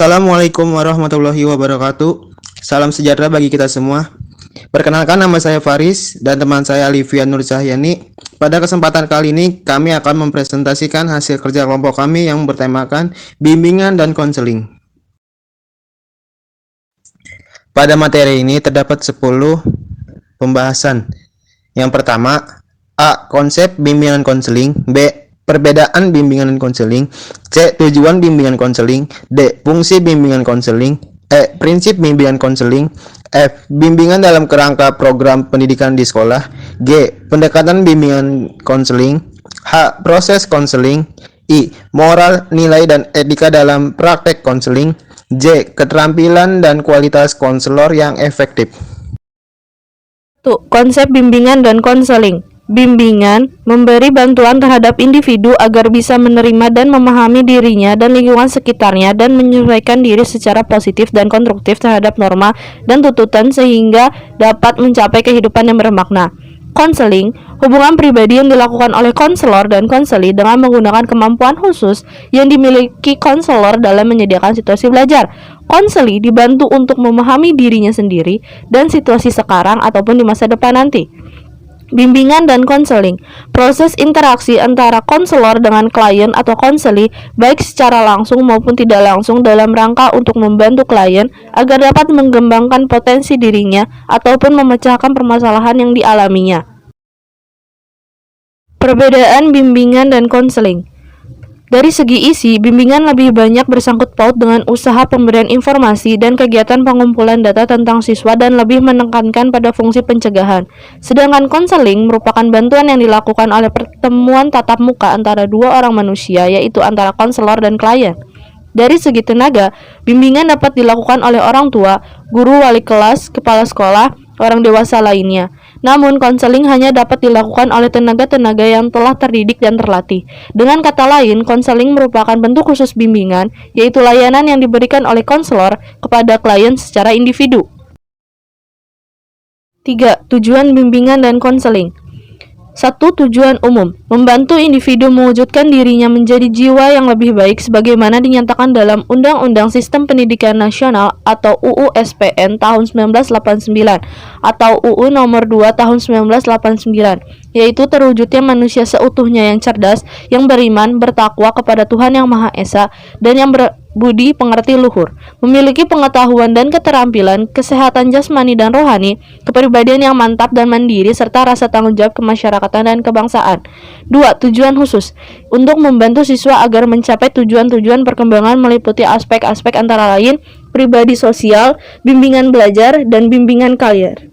Assalamualaikum warahmatullahi wabarakatuh. Salam sejahtera bagi kita semua. Perkenalkan, nama saya Faris dan teman saya Alivia Nur Cahyani. Pada kesempatan kali ini kami akan mempresentasikan hasil kerja kelompok kami yang bertemakan bimbingan dan konseling. Pada materi ini terdapat 10 pembahasan. Yang pertama, A. Konsep bimbingan konseling. B. Perbedaan bimbingan dan konseling. C. Tujuan bimbingan konseling. D. Fungsi bimbingan konseling. E. Prinsip bimbingan konseling. F. Bimbingan dalam kerangka program pendidikan di sekolah. G. Pendekatan bimbingan konseling. H. Proses konseling. I. Moral, nilai, dan etika dalam praktek konseling. J. Keterampilan dan kualitas konselor yang efektif. Konsep bimbingan dan konseling. Bimbingan memberi bantuan terhadap individu agar bisa menerima dan memahami dirinya dan lingkungan sekitarnya dan menyesuaikan diri secara positif dan konstruktif terhadap norma dan tuntutan sehingga dapat mencapai kehidupan yang bermakna. Konseling, hubungan pribadi yang dilakukan oleh konselor dan konseli dengan menggunakan kemampuan khusus yang dimiliki konselor dalam menyediakan situasi belajar. Konseli dibantu untuk memahami dirinya sendiri dan situasi sekarang ataupun di masa depan nanti. Bimbingan dan konseling, proses interaksi antara konselor dengan klien atau konseli baik secara langsung maupun tidak langsung dalam rangka untuk membantu klien agar dapat mengembangkan potensi dirinya ataupun memecahkan permasalahan yang dialaminya. Perbedaan bimbingan dan konseling. Dari segi isi, bimbingan lebih banyak bersangkut paut dengan usaha pemberian informasi dan kegiatan pengumpulan data tentang siswa dan lebih menekankan pada fungsi pencegahan. Sedangkan konseling merupakan bantuan yang dilakukan oleh pertemuan tatap muka antara dua orang manusia, yaitu antara konselor dan klien. Dari segi tenaga, bimbingan dapat dilakukan oleh orang tua, guru, wali kelas, kepala sekolah, orang dewasa lainnya. Namun, konseling hanya dapat dilakukan oleh tenaga-tenaga yang telah terdidik dan terlatih. Dengan kata lain, konseling merupakan bentuk khusus bimbingan, yaitu layanan yang diberikan oleh konselor kepada klien secara individu. 3. Tujuan bimbingan dan konseling. 1. Tujuan umum, membantu individu mewujudkan dirinya menjadi jiwa yang lebih baik sebagaimana dinyatakan dalam Undang-Undang Sistem Pendidikan Nasional atau UU SPN tahun 1989 atau UU Nomor 2 tahun 1989, yaitu terwujudnya manusia seutuhnya yang cerdas, yang beriman, bertakwa kepada Tuhan Yang Maha Esa, dan yang berbudi pengerti luhur, memiliki pengetahuan dan keterampilan, kesehatan jasmani dan rohani, kepribadian yang mantap dan mandiri, serta rasa tanggung jawab kemasyarakatan dan kebangsaan. 2. Tujuan khusus, untuk membantu siswa agar mencapai tujuan-tujuan perkembangan meliputi aspek-aspek antara lain pribadi sosial, bimbingan belajar, dan bimbingan karier.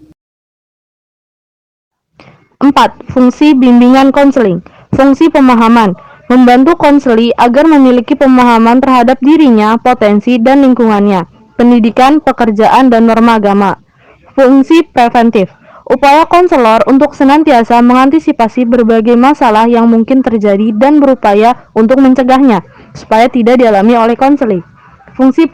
4. Fungsi bimbingan konseling. Fungsi pemahaman, membantu konseli agar memiliki pemahaman terhadap dirinya, potensi, dan lingkungannya, pendidikan, pekerjaan, dan norma agama. Fungsi preventif, upaya konselor untuk senantiasa mengantisipasi berbagai masalah yang mungkin terjadi dan berupaya untuk mencegahnya, supaya tidak dialami oleh konseli. Fungsi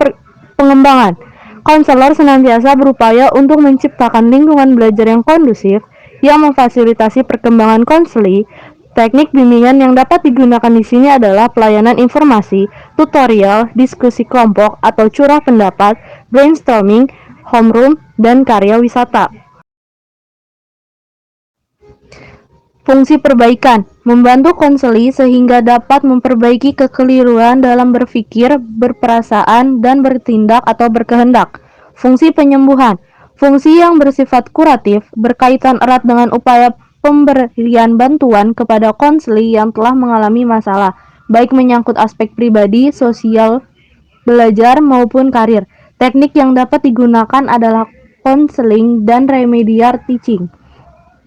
pengembangan, konselor senantiasa berupaya untuk menciptakan lingkungan belajar yang kondusif, yang memfasilitasi perkembangan konseli. Teknik bimbingan yang dapat digunakan di sini adalah pelayanan informasi, tutorial, diskusi kelompok atau curah pendapat, brainstorming, homeroom, dan karya wisata. Fungsi perbaikan, membantu konseli sehingga dapat memperbaiki kekeliruan dalam berpikir, berperasaan, dan bertindak atau berkehendak. Fungsi penyembuhan, fungsi yang bersifat kuratif, berkaitan erat dengan upaya pemberian bantuan kepada konseli yang telah mengalami masalah, baik menyangkut aspek pribadi, sosial, belajar, maupun karir. Teknik yang dapat digunakan adalah konseling dan remedial teaching.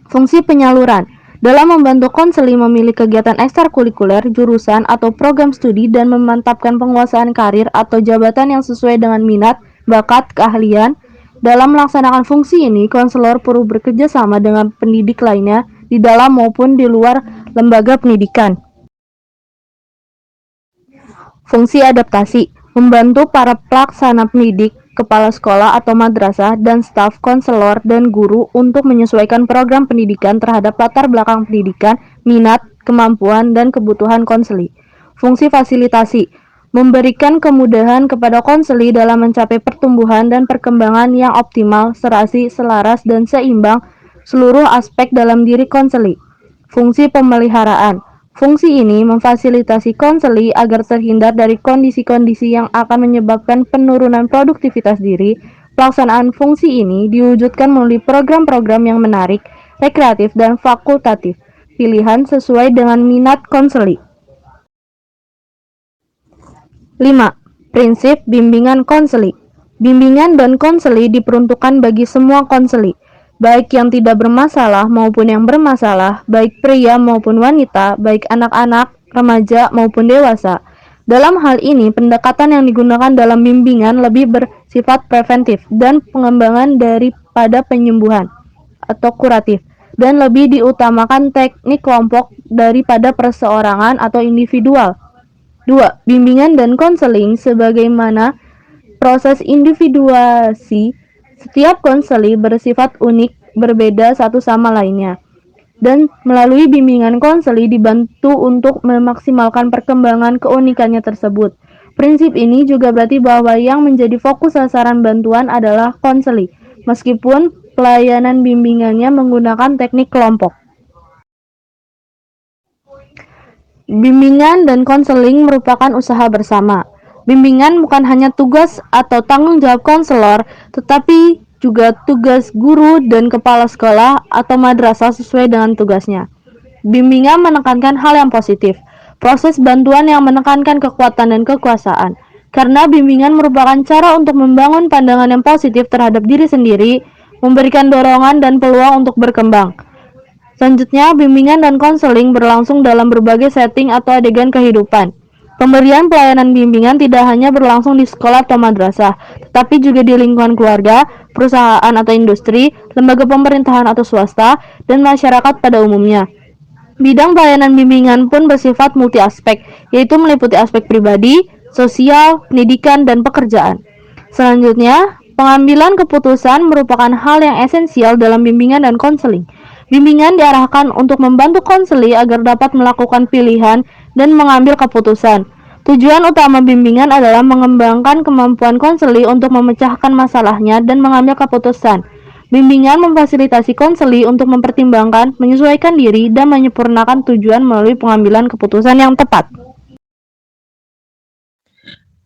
Fungsi penyaluran, dalam membantu konseli memilih kegiatan ekstrakurikuler, jurusan, atau program studi dan memantapkan penguasaan karir atau jabatan yang sesuai dengan minat, bakat, keahlian. Dalam melaksanakan fungsi ini, konselor perlu bekerja sama dengan pendidik lainnya di dalam maupun di luar lembaga pendidikan. Fungsi adaptasi, membantu para pelaksana pendidik, kepala sekolah atau madrasah, dan staf konselor dan guru untuk menyesuaikan program pendidikan terhadap latar belakang pendidikan, minat, kemampuan, dan kebutuhan konseli. Fungsi fasilitasi, memberikan kemudahan kepada konseli dalam mencapai pertumbuhan dan perkembangan yang optimal, serasi, selaras, dan seimbang seluruh aspek dalam diri konseli. Fungsi pemeliharaan. Fungsi ini memfasilitasi konseli agar terhindar dari kondisi-kondisi yang akan menyebabkan penurunan produktivitas diri. Pelaksanaan fungsi ini diwujudkan melalui program-program yang menarik, rekreatif, dan fakultatif, pilihan sesuai dengan minat konseli. 5. Prinsip bimbingan konseli. Bimbingan dan konseli diperuntukkan bagi semua konseli, baik yang tidak bermasalah maupun yang bermasalah, baik pria maupun wanita, baik anak-anak, remaja maupun dewasa. Dalam hal ini, pendekatan yang digunakan dalam bimbingan lebih bersifat preventif dan pengembangan daripada penyembuhan atau kuratif, dan lebih diutamakan teknik kelompok daripada perseorangan atau individual. 2. Bimbingan dan konseling sebagaimana proses individuasi. Setiap konseli bersifat unik, berbeda satu sama lainnya. Dan melalui bimbingan konseli dibantu untuk memaksimalkan perkembangan keunikannya tersebut. Prinsip ini juga berarti bahwa yang menjadi fokus sasaran bantuan adalah konseli, meskipun pelayanan bimbingannya menggunakan teknik kelompok. Bimbingan dan konseling merupakan usaha bersama. Bimbingan bukan hanya tugas atau tanggung jawab konselor, tetapi juga tugas guru dan kepala sekolah atau madrasah sesuai dengan tugasnya. Bimbingan menekankan hal yang positif, proses bantuan yang menekankan kekuatan dan kekuasaan. Karena bimbingan merupakan cara untuk membangun pandangan yang positif terhadap diri sendiri, memberikan dorongan dan peluang untuk berkembang. Selanjutnya, bimbingan dan konseling berlangsung dalam berbagai setting atau adegan kehidupan. Pemberian pelayanan bimbingan tidak hanya berlangsung di sekolah atau madrasah, tetapi juga di lingkungan keluarga, perusahaan atau industri, lembaga pemerintahan atau swasta, dan masyarakat pada umumnya. Bidang pelayanan bimbingan pun bersifat multi aspek, yaitu meliputi aspek pribadi, sosial, pendidikan, dan pekerjaan. Selanjutnya, pengambilan keputusan merupakan hal yang esensial dalam bimbingan dan konseling. Bimbingan diarahkan untuk membantu konseli agar dapat melakukan pilihan dan mengambil keputusan. Tujuan utama bimbingan adalah mengembangkan kemampuan konseli untuk memecahkan masalahnya dan mengambil keputusan. Bimbingan memfasilitasi konseli untuk mempertimbangkan, menyesuaikan diri, dan menyempurnakan tujuan melalui pengambilan keputusan yang tepat.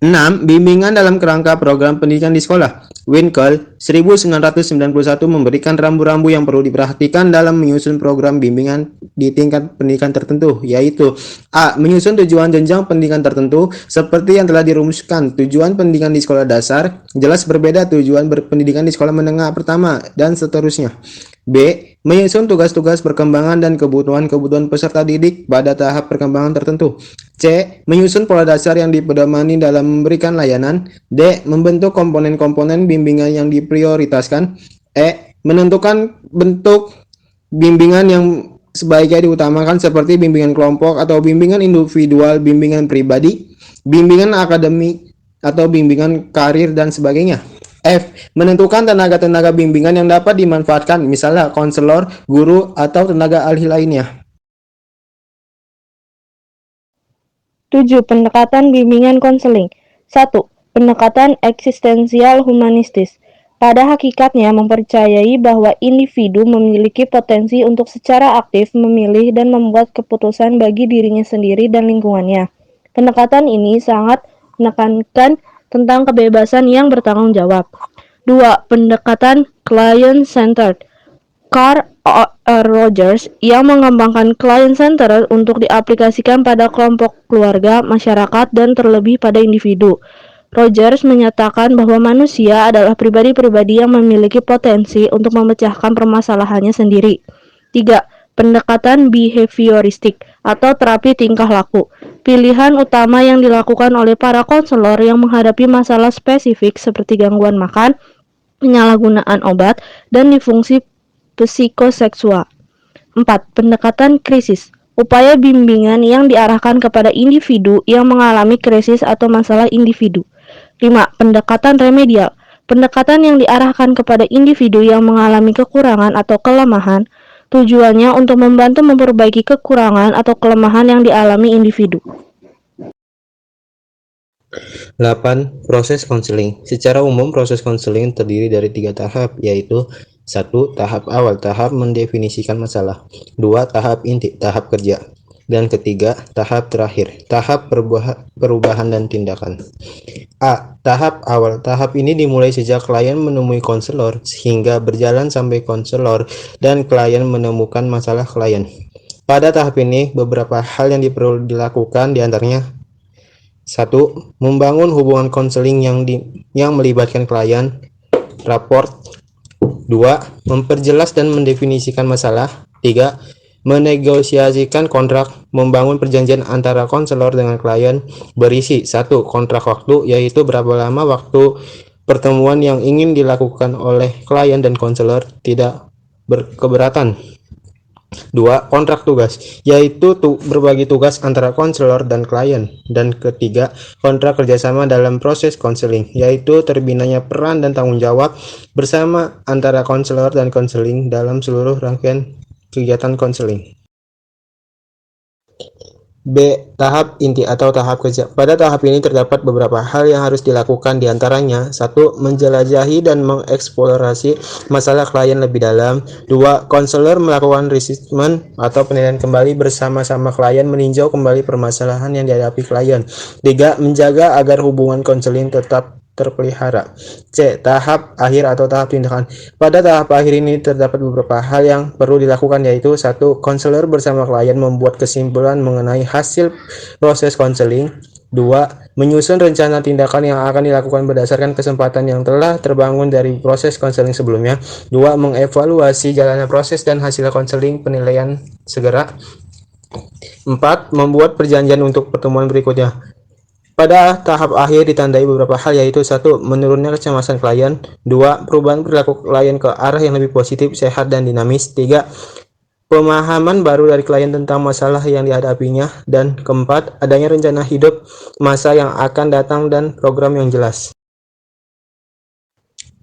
6. Bimbingan dalam kerangka program pendidikan di sekolah. Winkel 1991 memberikan rambu-rambu yang perlu diperhatikan dalam menyusun program bimbingan di tingkat pendidikan tertentu, yaitu A. Menyusun tujuan jenjang pendidikan tertentu seperti yang telah dirumuskan. Tujuan pendidikan di sekolah dasar jelas berbeda tujuan berpendidikan di sekolah menengah pertama, dan seterusnya. B. Menyusun tugas-tugas perkembangan dan kebutuhan-kebutuhan peserta didik pada tahap perkembangan tertentu. C. Menyusun pola dasar yang dipedomani dalam memberikan layanan. D. Membentuk komponen-komponen bimbingan yang diprioritaskan. E. Menentukan bentuk bimbingan yang sebaiknya diutamakan seperti bimbingan kelompok atau bimbingan individual, bimbingan pribadi, bimbingan akademik atau bimbingan karir, dan sebagainya. F. Menentukan tenaga-tenaga bimbingan yang dapat dimanfaatkan, misalnya konselor, guru, atau tenaga ahli lainnya. 7. Pendekatan bimbingan konseling. 1. Pendekatan eksistensial humanistis. Pada hakikatnya mempercayai bahwa individu memiliki potensi untuk secara aktif memilih dan membuat keputusan bagi dirinya sendiri dan lingkungannya. Pendekatan ini sangat menekankan tentang kebebasan yang bertanggung jawab. 2. Pendekatan client-centered. Carl Rogers yang mengembangkan client-centered untuk diaplikasikan pada kelompok keluarga, masyarakat, dan terlebih pada individu. Rogers menyatakan bahwa manusia adalah pribadi-pribadi yang memiliki potensi untuk memecahkan permasalahannya sendiri. 3. Pendekatan behavioristik atau terapi tingkah laku. Pilihan utama yang dilakukan oleh para konselor yang menghadapi masalah spesifik seperti gangguan makan, penyalahgunaan obat, dan disfungsi psikoseksual. 4. Pendekatan krisis. Upaya bimbingan yang diarahkan kepada individu yang mengalami krisis atau masalah individu. 5. Pendekatan remedial. Pendekatan yang diarahkan kepada individu yang mengalami kekurangan atau kelemahan, tujuannya untuk membantu memperbaiki kekurangan atau kelemahan yang dialami individu. 8. Proses konseling. Secara umum, proses konseling terdiri dari 3 tahap, yaitu 1. Tahap awal, tahap mendefinisikan masalah. 2. Tahap inti, tahap kerja. Dan ketiga, tahap terakhir, tahap perubahan dan tindakan. A. Tahap awal. Tahap ini dimulai sejak klien menemui konselor hingga berjalan sampai konselor dan klien menemukan masalah klien. Pada tahap ini, beberapa hal yang perlu dilakukan diantaranya: 1. Membangun hubungan konseling yang melibatkan klien. Raport. 2. Memperjelas dan mendefinisikan masalah. 3. Menegosiasikan kontrak. Membangun perjanjian antara konselor dengan klien berisi 1. Kontrak waktu, yaitu berapa lama waktu pertemuan yang ingin dilakukan oleh klien dan konselor tidak berkeberatan. 2. Kontrak tugas, yaitu berbagi tugas antara konselor dan klien. Dan ketiga, kontrak kerjasama dalam proses konseling, yaitu terbinanya peran dan tanggung jawab bersama antara konselor dan konseling dalam seluruh rangkaian kegiatan konseling. B. Tahap inti atau tahap kerja. Pada tahap ini terdapat beberapa hal yang harus dilakukan, diantaranya: 1. Menjelajahi dan mengeksplorasi masalah klien lebih dalam. 2. Konselor melakukan assessment atau penilaian kembali bersama-sama klien, meninjau kembali permasalahan yang dihadapi klien. 3. Menjaga agar hubungan konseling tetap terpelihara. C. Tahap akhir atau tahap tindakan. Pada tahap akhir ini terdapat beberapa hal yang perlu dilakukan, yaitu: 1. Konselor bersama klien membuat kesimpulan mengenai hasil proses konseling. 2. Menyusun rencana tindakan yang akan dilakukan berdasarkan kesempatan yang telah terbangun dari proses konseling sebelumnya. 2. Mengevaluasi jalannya proses dan hasil konseling, penilaian segera. 4. Membuat perjanjian untuk pertemuan berikutnya. Pada tahap akhir ditandai beberapa hal, yaitu: 1. Menurunnya kecemasan klien. 2. Perubahan perilaku klien ke arah yang lebih positif, sehat, dan dinamis. 3. Pemahaman baru dari klien tentang masalah yang dihadapinya. Dan keempat, adanya rencana hidup masa yang akan datang dan program yang jelas.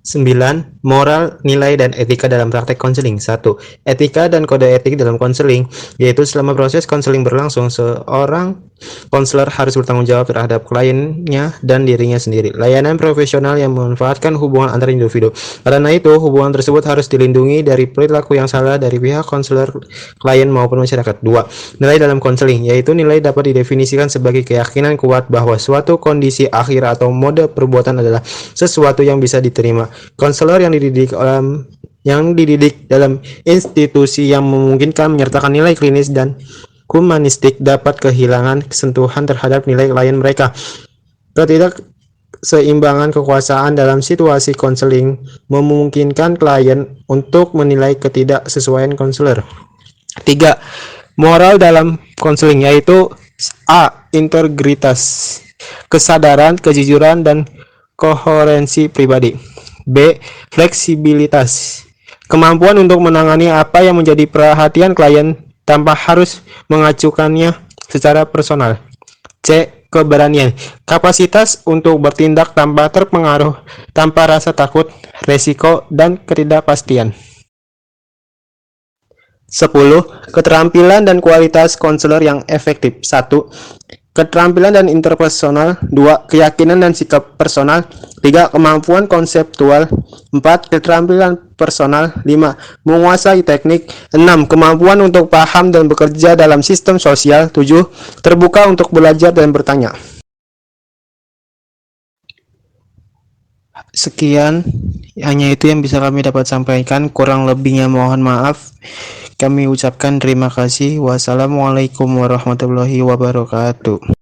9. Moral, nilai, dan etika dalam praktek konseling. 1. Etika dan kode etik dalam konseling, yaitu selama proses konseling berlangsung, seorang konselor harus bertanggung jawab terhadap kliennya dan dirinya sendiri. Layanan profesional yang memanfaatkan hubungan antar individu. Karena itu, hubungan tersebut harus dilindungi dari perilaku yang salah dari pihak konselor, klien, maupun masyarakat. 2. Nilai dalam konseling, yaitu nilai dapat didefinisikan sebagai keyakinan kuat bahwa suatu kondisi akhir atau mode perbuatan adalah sesuatu yang bisa diterima. Konselor yang dididik dalam institusi yang memungkinkan menyertakan nilai klinis dan humanistik dapat kehilangan sentuhan terhadap nilai klien mereka. Ketidakseimbangan kekuasaan dalam situasi konseling memungkinkan klien untuk menilai ketidaksesuaian konselor. 3. Moral dalam konseling, yaitu: A. Integritas, kesadaran, kejujuran, dan koherensi pribadi. B. Fleksibilitas, kemampuan untuk menangani apa yang menjadi perhatian klien tanpa harus mengacukannya secara personal. C. Keberanian, kapasitas untuk bertindak tanpa terpengaruh, tanpa rasa takut, resiko, dan ketidakpastian. 10. Keterampilan dan kualitas konselor yang efektif. 1. Keterampilan dan interpersonal. 2. Keyakinan dan sikap personal. 3. Kemampuan konseptual. 4. Keterampilan personal. 5. Menguasai teknik. 6. Kemampuan untuk paham dan bekerja dalam sistem sosial. 7. Terbuka untuk belajar dan bertanya. Sekian, hanya itu yang bisa kami dapat sampaikan. Kurang lebihnya mohon maaf. Kami ucapkan terima kasih. Wassalamualaikum warahmatullahi wabarakatuh.